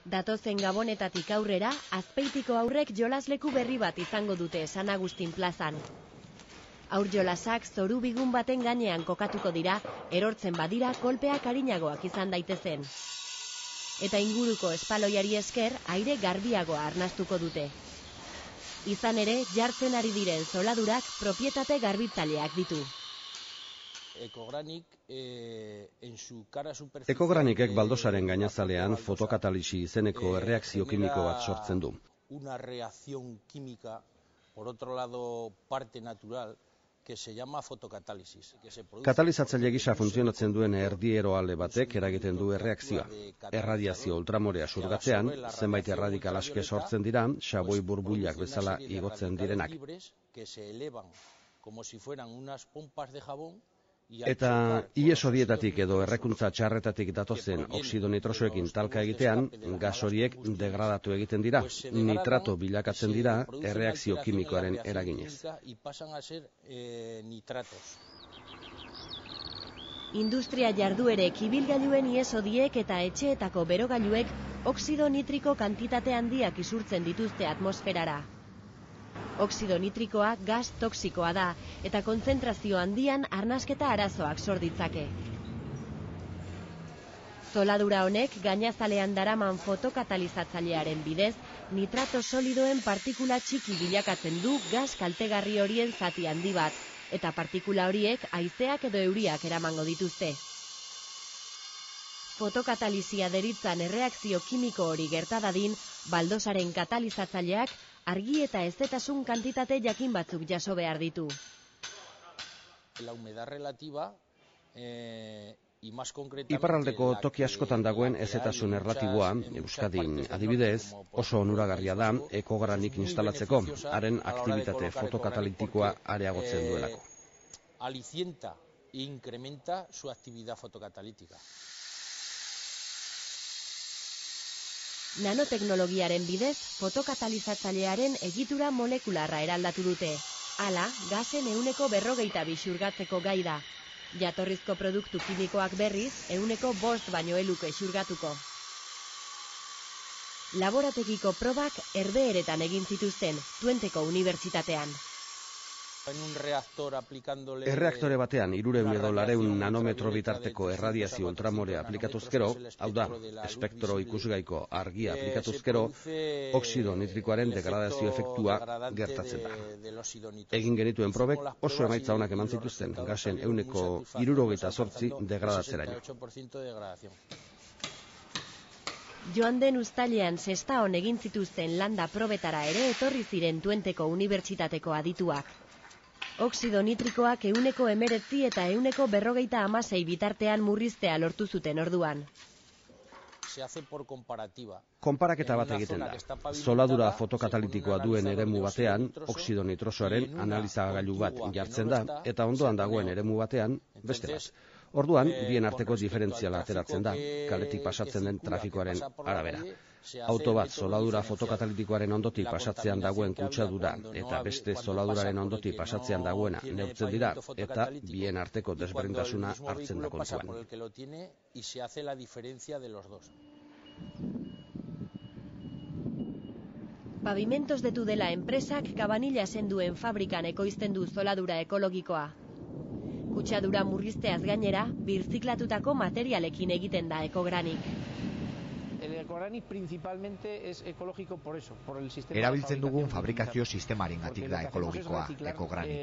Datozen Gabonetatik aurrera, Azpeitiko haurrek jolasleku berri bat izango dute San Agustin plazan. Haur jolasak zoru bigun baten gainean kokatuko dira, erortzen badira kolpeak arinagoak izan daitezen. Eta inguruko espaloiari esker, aire garbiagoa arnastuko dute. Izan ere, jartzen ari diren zoladurak propietate garbitzaileak ditu. Ekogranikek baldosaren gainazalean fotokatalisi izeneko erreakzio kimiko bat sortzen du. Una reacción química, por otro lado, parte natural, que se llama fotocatálisis. Katalizatzaile gisa funtzionatzen duen erdieroale batek eragiten du erreakzioa. Erradiazio ultramorea surgatzean, zenbait erradikal aske sortzen dira, xaboi burbuilak bezala igotzen direnak. Eta ihes horietatik edo errekuntza txarretatik datozen oxido nitrosoekin talka egitean, gas horiek degradatu egiten dira, nitrato bilakatzen dira erreakzio kimikoaren eraginez. Industria jarduerek, ibilgailuen ihes hodiek eta etxeetako berogailuek oxido nitriko kantitate handiak isurtzen dituzte atmosferara. Oxido nitrikoa gas toxikoa da, eta kontzentrazio handian arnasketa arazoak sor ditzake. Zoladura honek gainazalean daraman fotokatalizatzailearen bidez, nitrato solidoen partikula txiki bilakatzen du gas kaltegarri horien zati handi bat, eta partikula horiek haizeak edo euriak eramango dituzte. Fotokatalizia deritzan erreakzio kimiko hori gerta dadin, baldosaren katalizatzaileak argi eta hezetasun kantitate jakin batzuk jaso behar ditu. Iparraldeko toki askotan dagoen hezetasun erlatiboa, Euskadin adibidez, oso onuragarria da ekogranik instalatzeko, haren aktibitate fotokatalitikoa areagotzen duelako. Alicienta e incrementa su actividad fotocatalítica. Nanoteknologiaren bidez, fotokatalizatzailearen egitura molekularra eraldatu dute. Hala, gasen 40% xurgatzeko gai da. Jatorrizko produktu kimikoak berriz, 5% baino eluke xurgatuko. Laborategiko probak Herbeheretan egin zituzten, Twenteko unibertsitatean. Erreaktore batean 300 edo 400 nanometro bitarteko erradiazio ultramorea aplikatuzkero, hau da, espektro ikusgaiko argia aplikatuzkero, oxido nitrikoaren degradazio efektua gertatzen da. Egin genituen probek oso emaitza onak eman zituzten, gasen 78% degradatzeraino. Joan den uztailean Sestaon egin zituzten landa probetara ere etorri ziren Twenteko unibertsitateko adituak. Oxido nitrikoak 19% eta 146 bitartean murriztea lortu zuten orduan. Konparaketa bat egiten da. Zoladura fotokatalitikoa duen eremu batean, oxido nitrosoaren analizagailu bat jartzen da, eta ondoan dagoen eremu batean, beste bat. Orduan, bien arteko diferentziala ateratzen da, kaletik pasatzen den trafikoaren arabera. Auto bat zoladura fotokatalitikoaren ondotik pasatzean dagoen kutsadura eta beste zoladuraren ondotik pasatzean dagoena neurtzen dira eta bien arteko desberdintasuna hartzen da kontuan. Pavimentos de Tudela enpresak Cabanilla duen fabrikan ekoizten du zoladura ekologikoa. Kutsadura murrizteaz gainera, birziklatutako materialekin egiten da ekogranik. Erabiltzen dugun fabrikazio sistemarengatik da ekologikoa, ekogranik.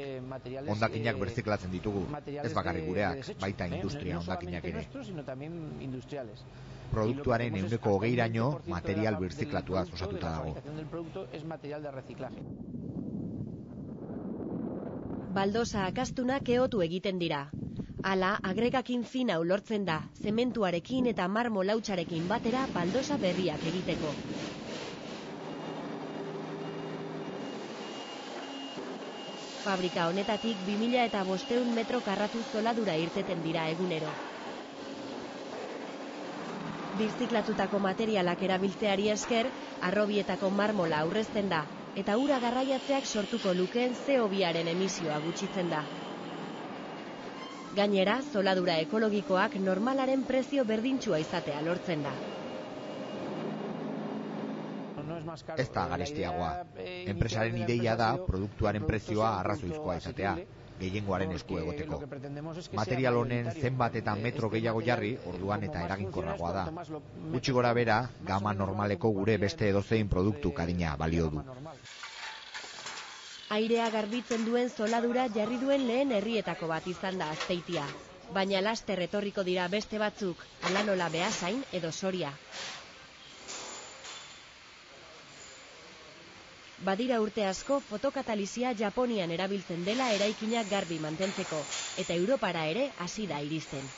Hondakinak birziklatzen ditugu, ez bakarrik gureak, baita industria hondakinak ere. Produktuaren 20%raino material birziklatuaz osatuta dago. Baldosa akastunak ehotu egiten dira. Hala, agregakin fina ulortzen da, zementuarekin eta marmo lautxarekin batera baldosa berriak egiteko. Fabrika honetatik 2500 metro karratu zoladura irteten dira egunero. Birziklatutako materialak erabiltzeari esker, harrobietako marmola aurrezten da, eta ura garraiatzeak sortuko lukeen CO2aren emisioa gutxitzen da. Gainera, zoladura ekologikoak normalaren prezio berdintsua izatea lortzen da. ez da garestiagoa. Enpresaren ideia da produktuaren prezioa arrazoizkoa izatea, gehiengoaren esku egoteko. Material honen zenbat eta metro gehiago jarri, orduan eta eraginkorragoa da. Gutxi gora bera, gama normaleko gure beste edozein produktu adina balio du. Airea garbitzen duen zoladura jarri duen lehen herrietako bat izan da Azpeitia. Baina laster etorriko dira beste batzuk, hala nola Beasain edo Soria. Badira urte asko fotokatalizia Japonian erabiltzen dela eraikinak garbi mantentzeko, eta Europara ere hasi da iristen.